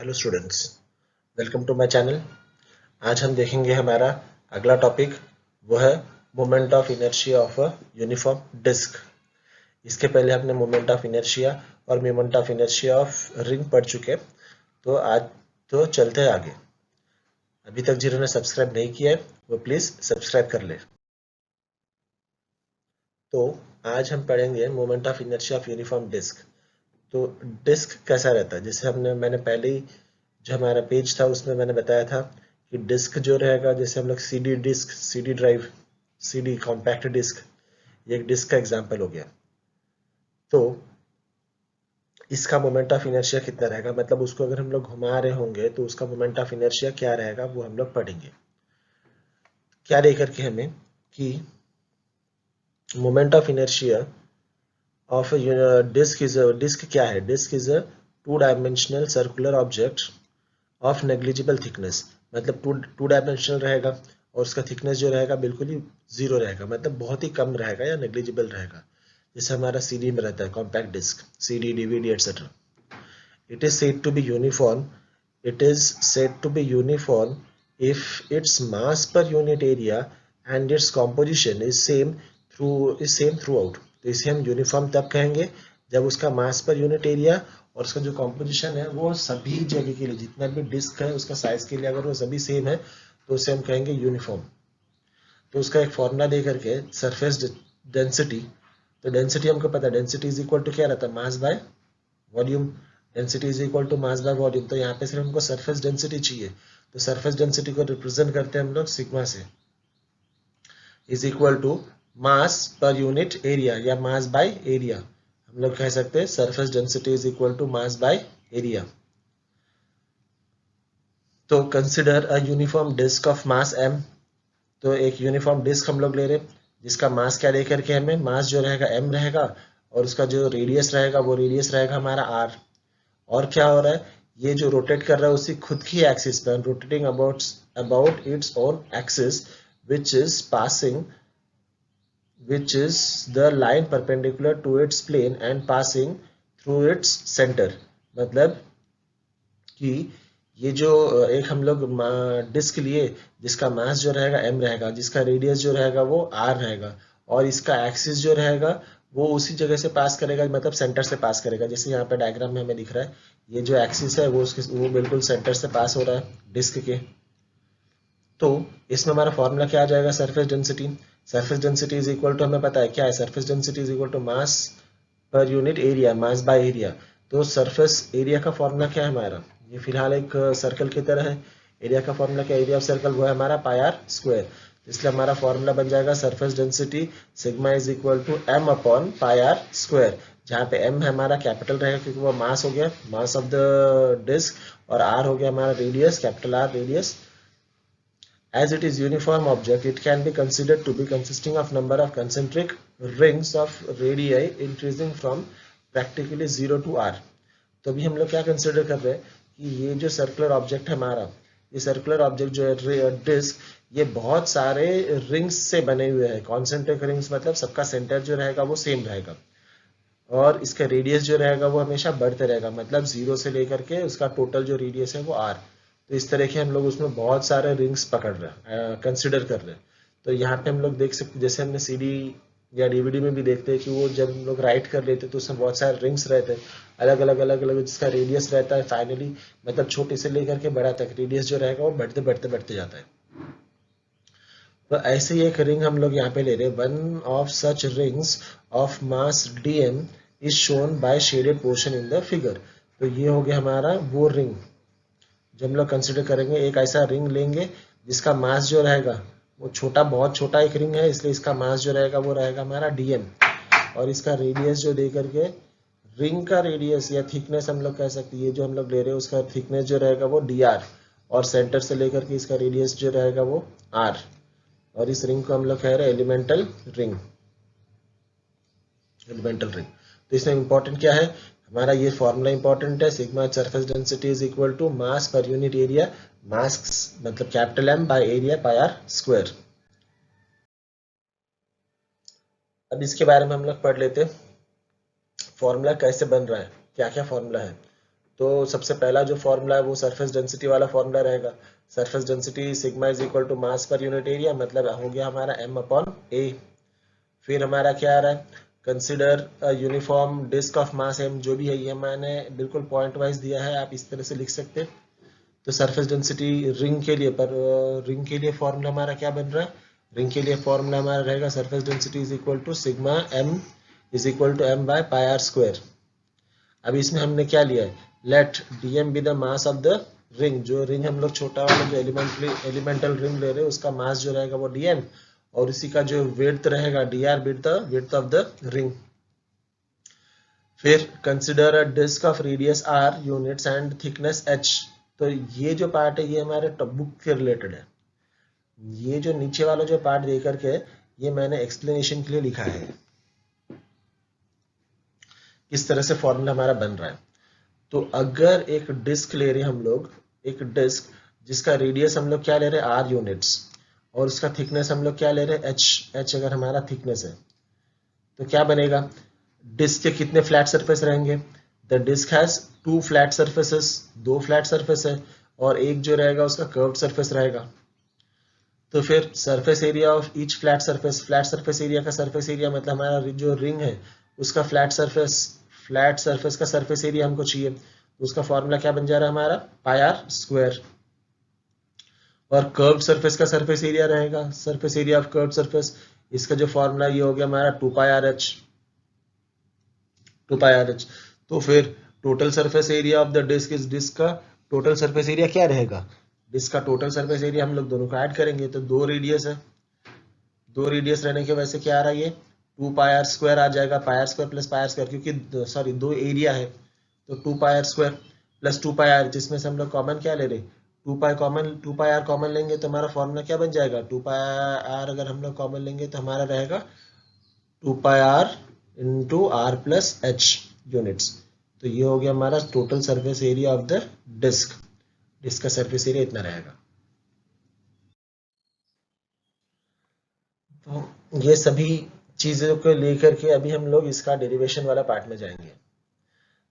Hello students, welcome to my channel. आज हम देखेंगे हमारा अगला टॉपिक, वो है moment of inertia of a uniform disc. इसके पहले हमने मोमेंट ऑफ इनर्शिया और moment of inertia of ring पढ़ चुके। तो आज तो चलते हैं आगे। अभी तक जिन्होंने सब्सक्राइब नहीं किया है वो प्लीज़ सब्सक्राइब कर ले। तो आज हम पढ़ेंगे moment of inertia of uniform disc. तो डिस्क कैसा रहता है, जैसे मैंने पहले ही जो हमारा पेज था उसमें मैंने बताया था कि डिस्क जो रहेगा, जैसे हम लोग CD disc, CD drive, CD compact disc, ये एक डिस्क का एग्जांपल हो गया। तो इसका मोमेंट ऑफ इनर्शिया कितना रहेगा, मतलब उसको अगर हम लोग घुमा रहे होंगे तो उसका मोमेंट ऑफ इनर्शिया क्या रहेगा, वो हम लोग पढ़ेंगे। क्या देकर के हमें कि moment of inertia of disc क्या है। Disc is a two dimensional circular object of negligible thickness, मतलब टू डायमेंशनल रहेगा और उसका थिकनेस जो रहेगा बिल्कुल ही जीरो रहेगा, मतलब बहुत ही कम रहेगा या नेग्लिजिबल रहेगा। जैसे हमारा सीडी में रहता है compact disc, CD, DVD etcetera. It is said to be uniform, it is said to be uniform if its mass per unit area and its composition is same throughout। तो इसे हम uniform तब कहेंगे जब उसका मास पर यूनिट एरिया और उसका जो कॉम्पोजिशन है वो सभी जगह के लिए, जितना भी डिस्क है उसका साइज के लिए अगर वो सभी सेम है तो उसे हम कहेंगे यूनिफॉर्म। तो उसका एक फॉर्मूला दे करके सरफेस डेंसिटी, तो डेंसिटी हमको पता है, डेंसिटी इज इक्वल टू क्या रहता है, mass by volume. Density is equal to mass by volume. तो यहाँ पे सिर्फ हमको सरफेस डेंसिटी चाहिए, तो सरफेस डेंसिटी को रिप्रेजेंट करते हैं हम लोग सिग्मा से, is equal to mass per unit area या मास बाय एरिया। हम लोग कह सकते हैं surface density is equal to mass by area. तो consider a uniform disc of mass m। तो एक यूनिफॉर्म डिस्क हम लोग ले रहे जिसका मास क्या लेकर के, हमें मास जो रहेगा m रहेगा और उसका जो रेडियस रहेगा वो रेडियस रहेगा हमारा r। और क्या हो रहा है, ये जो रोटेट कर रहा है उसी खुद की एक्सिस पर, rotating about its own axis, which is passing which is the line perpendicular to its plane and passing through its center। मतलब कि ये जो एक हम लोग डिस्क लिए जिसका मास जो रहेगा m रहेगा, जिसका रेडियस जो रहेगा वो r रहेगा और इसका एक्सिस जो रहेगा वो उसी जगह से पास करेगा, मतलब सेंटर से पास करेगा। जैसे यहाँ पे डायग्राम में हमें दिख रहा है ये जो एक्सिस है वो बिल्कुल सेंटर से पास हो रहा है डिस्क के। तो इसमें हमारा फॉर्मूला क्या आ जाएगा, surface density. Surface density is equal to, हमें पता है क्या है, surface density is equal to mass per unit area, mass by area. तो सरफेस एरिया का फॉर्मूला क्या है हमारा, ये फिलहाल एक सर्कल की तरह है। एरिया का फॉर्मूला क्या, एरिया ऑफ सर्कल वो है हमारा पाई आर स्क्वायर। इसलिए हमारा फॉर्मूला बन जाएगा surface density sigma is equal to m upon pi are square, जहाँ पे m हमारा कैपिटल रहेगा क्योंकि वो मास हो गया, मास ऑफ द डिस्क, और r हो गया हमारा radius, capital R radius. As it is uniform object, it can be considered to be consisting of number of concentric rings of radii increasing from practically 0 to r। तो अभी हम लोग क्या consider कर रहे हैं कि ये जो सर्कुलर ऑब्जेक्ट है हमारा, ये सर्कुलर ऑब्जेक्ट जो है डिस्क, ये बहुत सारे रिंग्स से बने हुए हैं। कॉन्सेंट्रिक रिंग्स मतलब सबका सेंटर जो रहेगा वो सेम रहेगा और इसका रेडियस जो रहेगा वो हमेशा बढ़ते रहेगा, मतलब जीरो से लेकर के उसका टोटल जो रेडियस है वो आर। तो इस तरह के हम लोग उसमें बहुत सारे रिंग्स पकड़ रहे हैं, कंसिडर कर रहे हैं। तो यहाँ पे हम लोग देख सकते, जैसे हमने सीडी या डीवीडी में भी देखते हैं कि वो जब हम लोग राइट कर लेते हैं तो उसमें बहुत सारे रिंग्स रहते हैं, अलग अलग जिसका रेडियस रहता है फाइनली, मतलब छोटे से लेकर के बड़ा तक रेडियस जो रहेगा वो बढ़ते बढ़ते बढ़ते जाता है। तो ऐसे ही एक रिंग हम लोग यहाँ पे ले रहे हैं, one of such rings of mass dm is shown by shaded portion in the figure. तो ये हो गया हमारा वो रिंग जो हम लोग कंसिडर करेंगे। एक ऐसा रिंग लेंगे जिसका मास जो रहेगा वो छोटा, बहुत छोटा एक रिंग है, इसलिए इसका मास जो रहेगा वो रहेगा हमारा dm, और इसका रेडियस जो दे करके, रिंग का रेडियस या थिकनेस हम लोग कह सकते हैं, ये जो हम लोग ले रहे हैं उसका थिकनेस जो रहेगा वो dr, और सेंटर से लेकर के इसका रेडियस जो रहेगा वो r, और इस रिंग को हम लोग कह रहे हैं एलिमेंटल रिंग। एलिमेंटल रिंग, तो इसमें इंपॉर्टेंट क्या है हमारा, ये फॉर्मूला इंपॉर्टेंट है, sigma surface density is equal to mass per unit area, mass मतलब capital M by area pi are square. अब इसके बारे में हम लोग पढ़ लेते, फॉर्मूला कैसे बन रहा है, क्या क्या फॉर्मूला है। तो सबसे पहला जो फॉर्मूला है वो सरफेस डेंसिटी वाला फॉर्मूला रहेगा। Surface density sigma is equal to mass per unit area, मतलब हो गया हमारा m अपॉन a। फिर हमारा क्या आ रहा है, consider uniform disc of mass m, जो भी है ये मैंने बिल्कुल पॉइंट वाइज दिया है, आप इस तरह से लिख सकते हैं। तो सरफेस डेंसिटी रिंग के लिए, पर रिंग के लिए फॉर्मूला हमारा क्या बन रहा है, रिंग के लिए फॉर्मूला हमारा रहेगा surface density is equal to sigma m is equal to m by pi are square. अब इसमें हमने क्या लिया है, let dm be the mass of the ring, जो रिंग हम लोग छोटा वाला जो एलिमेंटल रिंग ले रहे हैं उसका मास जो रहेगा वो dm, और इसी का जो विड्थ रहेगा dr, width of the ring. फिर consider a disc of radius r units and thickness h। तो ये जो पार्ट है ये हमारे बुक के रिलेटेड है। ये जो नीचे वाला जो पार्ट दे करके ये मैंने एक्सप्लेनेशन के लिए लिखा है, किस तरह से फॉर्मूला हमारा बन रहा है। तो अगर एक डिस्क ले रहे हैं हम लोग, एक डिस्क जिसका रेडियस हम लोग क्या ले रहे हैं r यूनिट्स, और उसका थिकनेस हम लोग क्या ले रहे हैं h अगर हमारा थिकनेस है, तो क्या बनेगा, डिस्क के कितने फ्लैट सरफेस रहेंगे, the disc has 2 flat surfaces, 2 flat surface है, और एक जो रहेगा उसका कर्व्ड सरफेस रहेगा। तो फिर surface area of each flat surface area का सरफेस एरिया मतलब हमारा जो रिंग है उसका फ्लैट सरफेस का सरफेस एरिया हमको चाहिए, तो उसका फॉर्मूला क्या बन जा रहा है हमारा पाई आर स्क्वायर। और कर्व्ड सरफेस का सरफेस एरिया रहेगा, surface area of curved surface, इसका जो फॉर्मूला ये हो गया हमारा 2 pi R H, 2 pi R H. तो फिर total surface area of the disc, इस डिस्क का टोटल सरफेस एरिया क्या रहेगा, डिस्क का टोटल सरफेस एरिया हम लोग दोनों को ऐड करेंगे, तो 2 रेडियस है, 2 रेडियस रहने की वजह से क्या आ रहा है, ये 2 पाई आर स्क्वायर आ जाएगा, pi are square plus pi are square, क्योंकि सॉरी 2 एरिया है, तो 2 pi are square plus 2 pi r, जिसमें से हम लोग कॉमन क्या ले रहे, 2 पाई आर कॉमन लेंगे तो हमारा फॉर्मूला क्या बन जाएगा, 2 पाई आर अगर हम लोग कॉमन लेंगे तो हमारा रहेगा 2 pi are into r plus h units. तो ये हो गया हमारा total surface area of the disc, disc का सरफेस एरिया इतना रहेगा। तो ये सभी चीज़ों को लेकर के अभी हम लोग इसका डेरिवेशन वाला पार्ट में जाएंगे।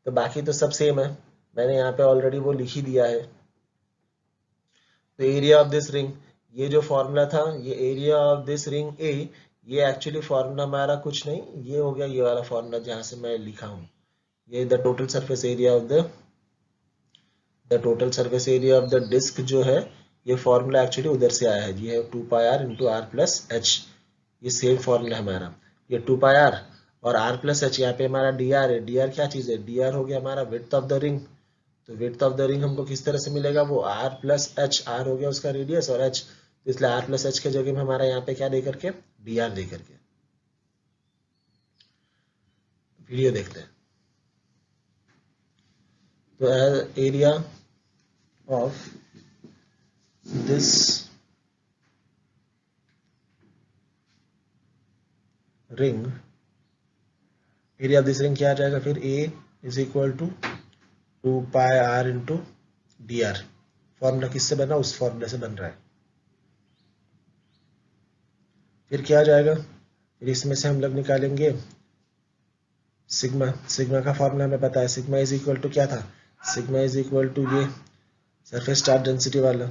तो बाकी तो सब सेम है, मैंने यहाँ पे ऑलरेडी वो लिख ही दिया है। तो एरिया ऑफ दिस रिंग, ये जो फॉर्मूला था, ये एरिया ऑफ दिस रिंग ए, ये एक्चुअली फॉर्मूला हमारा कुछ नहीं, ये हो गया ये वाला फॉर्मूला जहाँ से मैं लिखा हूँ, ये the total surface area of the total surface area of the disc जो है, ये फॉर्मूला एक्चुअली उधर से आया है, ये है 2 pi are into r plus h, ये सेम फॉर्मूला है हमारा, ये 2 पाई आर और आर प्लस एच, यहाँ पे हमारा डी आर है, डी आर क्या चीज़ है, डी आर हो गया हमारा विड्थ ऑफ द रिंग। तो विड्थ ऑफ द रिंग हमको किस तरह से मिलेगा, वो आर प्लस एच, आर हो गया उसका रेडियस और एच, तो इसलिए आर प्लस एच के जगह में हमारा यहाँ पे क्या दे करके डी आर दे करके। वीडियो देखते हैं। तो area of this ring, area of this ring क्या आ जाएगा फिर, A is equal to 2 pi are into D r. Formula किससे बना, उस फॉर्मूला से बन रहा है। फिर क्या आ जाएगा, फिर इसमें से हम लोग निकालेंगे सिग्मा, सिग्मा का फॉर्मूला हमें पता है, सिग्मा इज इक्वल टू क्या था, सिग्मा इज इक्वल टू ये सरफेस चार्ज डेंसिटी वाला,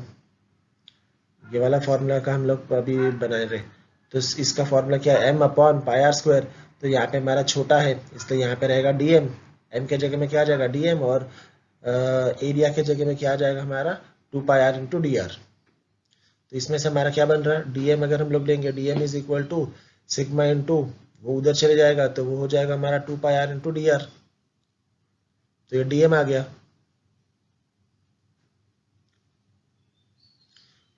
ये वाला फॉर्मूला का हम लोग अभी बनाए रहे। तो इसका फॉर्मूला क्या है, m upon pi are square, तो यहाँ पे हमारा छोटा है इसलिए यहाँ पे रहेगा dm, m के जगह में क्या आ जाएगा dm, और एरिया के जगह में क्या आ जाएगा हमारा 2 pi are into D R. तो इसमें से हमारा क्या बन रहा है, dm अगर हम लोग लेंगे, dm is equal to sigma into, वो उधर चले जाएगा तो वो हो जाएगा हमारा 2 pi are into D R, तो ये dm आ गया।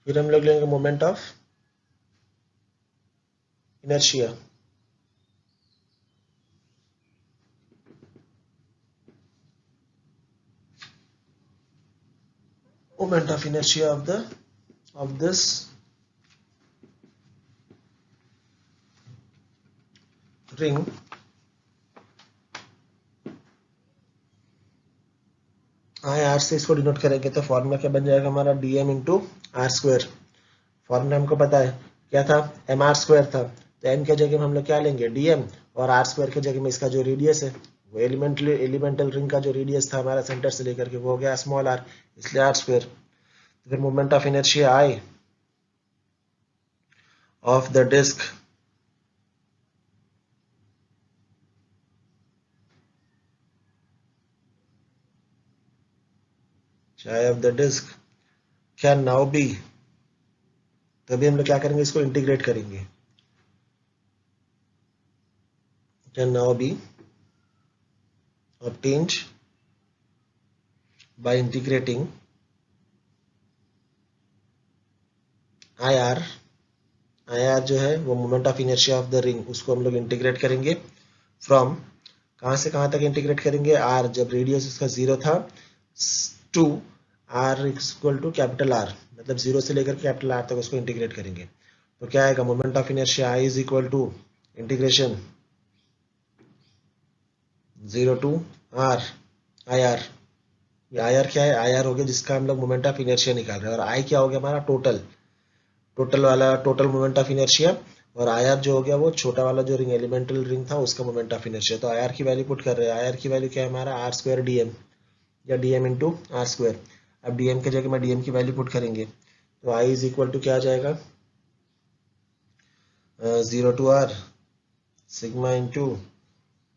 फिर हम लोग लेंगे moment of inertia, moment of inertia of this ring, R से इसको डिनोट करेंगे तो फॉर्मूला क्या बन जाएगा हमारा dm into R square. Formula हमको पता है क्या था, mr स्क्वायर था, तो m के जगह में हम लोग क्या लेंगे dm, और r स्क्वायर के जगह में इसका जो रेडियस है वो एलिमेंटल रिंग का जो रेडियस था हमारा सेंटर से लेकर के वो हो गया स्मॉल आर, इसलिए आर स्क्वायर। तो फिर moment of inertia I of the disc of the disc can now be, तभी हम लोग क्या करेंगे, इसको इंटीग्रेट करेंगे, can now be obtained by integrating IR। IR जो है वो moment of inertia of the ring, उसको हम लोग इंटीग्रेट करेंगे फ्रॉम, कहाँ से कहाँ तक इंटीग्रेट करेंगे, R जब रेडियस उसका 0 था to R equal to capital R, मतलब 0 से लेकर कैपिटल R तक उसको इंटीग्रेट करेंगे। तो क्या आएगा, moment of inertia I is equal to integration 0 to R IR। ये IR क्या है, IR हो गया जिसका हम लोग मोमेंट ऑफ इनर्शिया निकाल रहे हैं, और I क्या हो गया हमारा टोटल मोमेंट ऑफ इनर्शिया, और IR जो हो गया वो छोटा वाला जो रिंग एलिमेंटल रिंग था उसका मोमेंट ऑफ इनर्शिया। तो IR की वैल्यू पुट कर रहे हैं, IR की वैल्यू क्या है हमारा R स्क्वायर DM, या DM इंटू आर स्क्वायर। अब DM के जगह में DM की वैल्यू पुट करेंगे, तो I इज इक्वल टू क्या आ जाएगा, 0 to R sigma into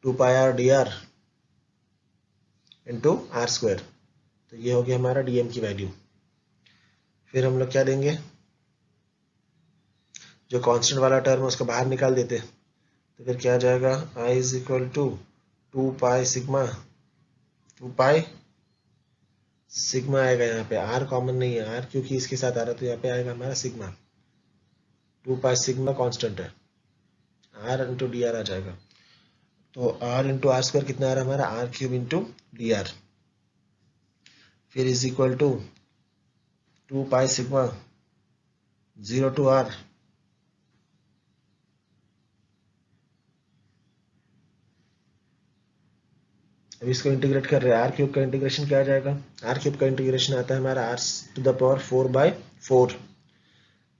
2πr dr into R square. तो ये हो गया हमारा DM की वैल्यू। फिर हम लोग क्या देंगे, जो कांस्टेंट वाला टर्म है उसको बाहर निकाल देते, तो फिर क्या आ जाएगा, I is equal to 2π sigma, 2π sigma आएगा, यहाँ पे R कॉमन नहीं है, R क्योंकि इसके साथ आ रहा है तो यहाँ पे आएगा हमारा सिग्मा, 2π सिग्मा कांस्टेंट है, R इंटू डी आर आ जाएगा। तो R इंटू आर स्क्वायर कितना आ रहा है हमारा, R cube into D r. फिर is equal to 2π sigma 0 to R, अब इसको इंटीग्रेट कर रहे हैं, आर क्यूब का इंटीग्रेशन क्या आ जाएगा, आर क्यूब का इंटीग्रेशन आता है हमारा आर टू द पावर 4/4,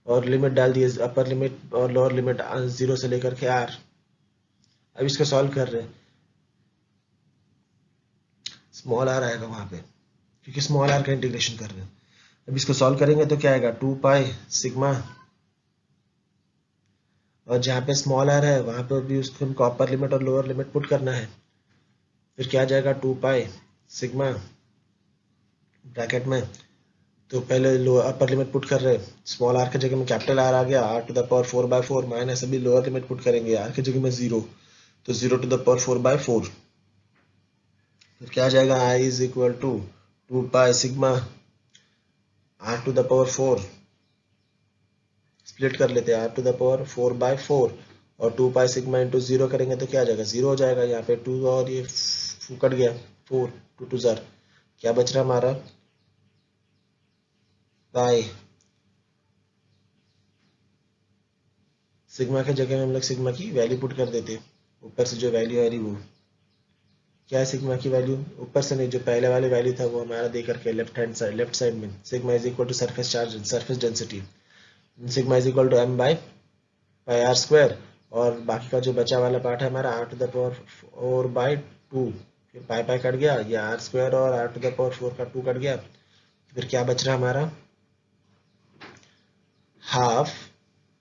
और लिमिट डाल दिए, अपर लिमिट और लोअर लिमिट 0 से लेकर के आर। अब इसको सॉल्व कर रहे हैं, स्मॉल आर आएगा वहां पे क्योंकि स्मॉल आर का इंटीग्रेशन कर रहे हैं। अब इसको सॉल्व करेंगे तो क्या आएगा, 2π सिग्मा, और जहाँ पे स्मॉल आर है वहां पे भी उसको हमको अपर लिमिट और लोअर लिमिट पुट करना है। फिर क्या आ जाएगा, 2π सिग्मा ब्रैकेट में, तो पहले अपर लिमिट पुट कर रहे, स्मॉल आर के जगह में कैपिटल आर आ गया, R to the power 4/4 minus अभी लोअर लिमिट पुट करेंगे, R की जगह में 0, तो 0 टू द पावर 4/4। फिर क्या आ जाएगा, I is equal to 2π sigma R to the power 4, split कर लेते हैं, R टू द पावर 4/4, और 2π सिग्मा इंटू 0 करेंगे तो क्या आ जाएगा, 0 हो जाएगा, यहाँ पे 2 और ये कट गया, 4 2 2 जार, क्या बच रहा हमारा, पाई सिग्मा के जगह में हम लोग सिग्मा की वैल्यू पुट कर देते, ऊपर से जो वैल्यू आ रही वो क्या है, सिग्मा की वैल्यू ऊपर से नहीं, जो पहले वाले वैल्यू था वो हमारा दे करके लेफ्ट साइड में, sigma is equal to surface charge, surface density, sigma is equal to m/πr square, और बाकी का जो बचा वाला पार्ट है हमारा R टू द पावर 4/2, फिर पाई पाई कट गया, ये R स्क्वायर और R टू द पावर 4 का 2 कट गया, फिर क्या बच रहा हमारा, half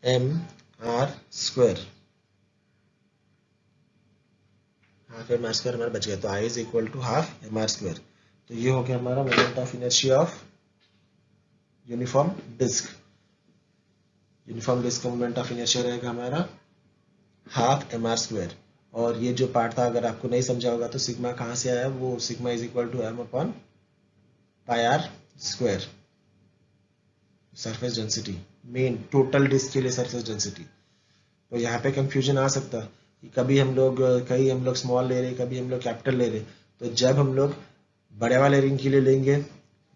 mr square, half mr square हमारा बच गया, तो I is equal to half mr square. तो ये हो गया हमारा moment of inertia of uniform disc. Uniform disc का मोमेंट ऑफ इनर्शिया रहेगा हमारा हाफ mr स्क्वायर, और ये जो पार्ट था अगर आपको नहीं समझा होगा तो सिग्मा कहाँ से आया, वो sigma is equal to m/πr square, surface density, main total disc के लिए सरफेस डेंसिटी। तो यहाँ पे कंफ्यूजन आ सकता है कि कभी हम लोग स्मॉल ले रहे, कभी हम लोग कैपिटल ले रहे, तो जब हम लोग बड़े वाले रिंग के लिए लेंगे,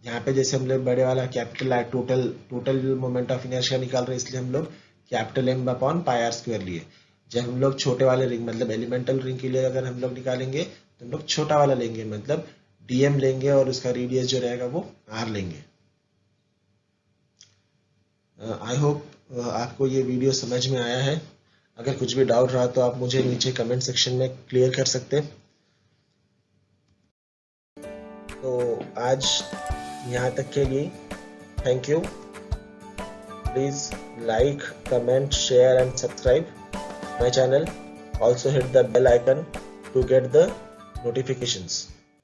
यहाँ पे जैसे हम लोग बड़े वाला कैपिटल है, टोटल मोमेंट ऑफ इनर्शिया निकाल रहे, इसलिए हम लोग कैपिटल m/πr स्क्वायर लिए। जब हम लोग छोटे वाले रिंग मतलब एलिमेंटल रिंग के लिए अगर हम लोग निकालेंगे तो हम लोग छोटा वाला लेंगे, मतलब DM लेंगे, और उसका रेडियस जो रहेगा वो R लेंगे। आई होप आपको ये वीडियो समझ में आया है। अगर कुछ भी डाउट रहा तो आप मुझे नीचे कमेंट सेक्शन में क्लियर कर सकते हैं। तो आज यहाँ तक के लिए thank you. Please like, comment, share and subscribe my channel. Also hit the bell icon to get the notifications.